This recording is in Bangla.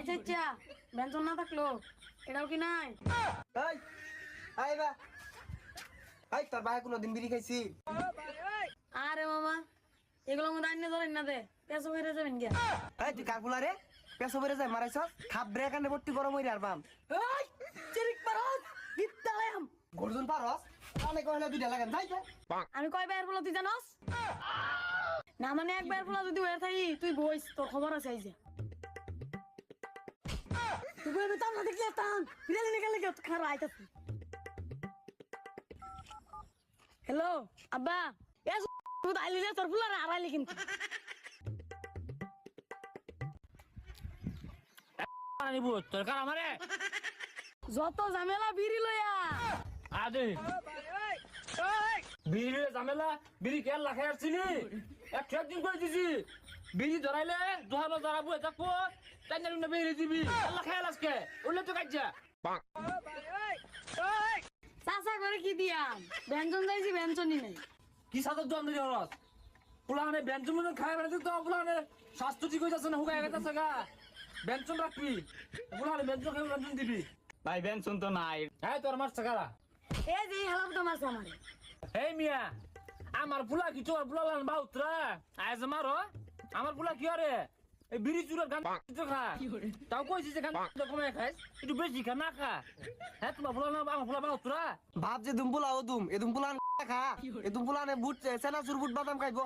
চাচা ব্যঞ্জন না থাকলো এটাও কি নাই? এই আইবা আই তোর ভাই কোনদিন বিড়ি খাইছি? আরে মামা এগুলো মধ্যে আইনে ধরেন না দে পেছো বেড়ে যাবেন গিয়া। এই তুই কার গুলা রে পেছো বেড়ে যায় মারাইছ খাপ ব্রেক আনে ভর্তি গরম হইরে আর বাম এই চিরিক পারস বিদ্যালয়াম গর্জন পারস অনেক কইলে দুইটা লাগান যাই তো আমি কয় বাইর বলো তুই জানোস না মানে একবার বলো যদি ওর থাকি তুই বইস তোর খবর আছে এই যে তুই বলবি তাম না দেখলে তাম বিড়ালি নিকালে কেউ খারাপ আইতাছি। হ্যালো আব্বা এ তুই আইলি না তোর ফুলার আড়াইলি কিন্তু নিবো তোর কার আমারে যত ঝামেলা বিড়ি লইয়া আদে বিড়ি ঝামেলা বিড়ি কেন লাখে আসছিনি একদিন করে দিছি বিড়ি ধরাইলে দোহানো যারা বয়ে থাকবো তাই না বেরিয়ে দিবি আল্লাহ খেয়াল আজকে উল্লে তো কাজা চাষা করে কি দিয়াম ব্যঞ্জন যাইছি ব্যঞ্জনই নেই কি সাথে দম দিতে হরস পুলানে ব্যঞ্জন মনে খায় বেড়াতে তো পুলানে স্বাস্থ্য ঠিক হয়ে যাচ্ছে না হুগায় গেছে গা ব্যঞ্জন রাখবি পুলানে ব্যঞ্জন খাই ব্যঞ্জন দিবি ভাই বেনশন তো নাই। হ্যাঁ তোর মার টাকারা এই যে হেলাম তো মাছ আমার এই মিয়া আমার পুলা কি তোর পুলা লান বাউত্রা আজ মারো আমার পুলা কি আরে এই বিড়ি চুরের গান তো খা তাও কইছিস যে গান তো কমে খাইস একটু বেশি খা না খা হ্যাঁ তোমার পুলা না আমার পুলা বাউত্রা ভাব যে দুম পোলা ও দুম এ দুম পোলা খা এ দুম পোলা নে বুট সেনা সুর বুট বাদাম খাইবো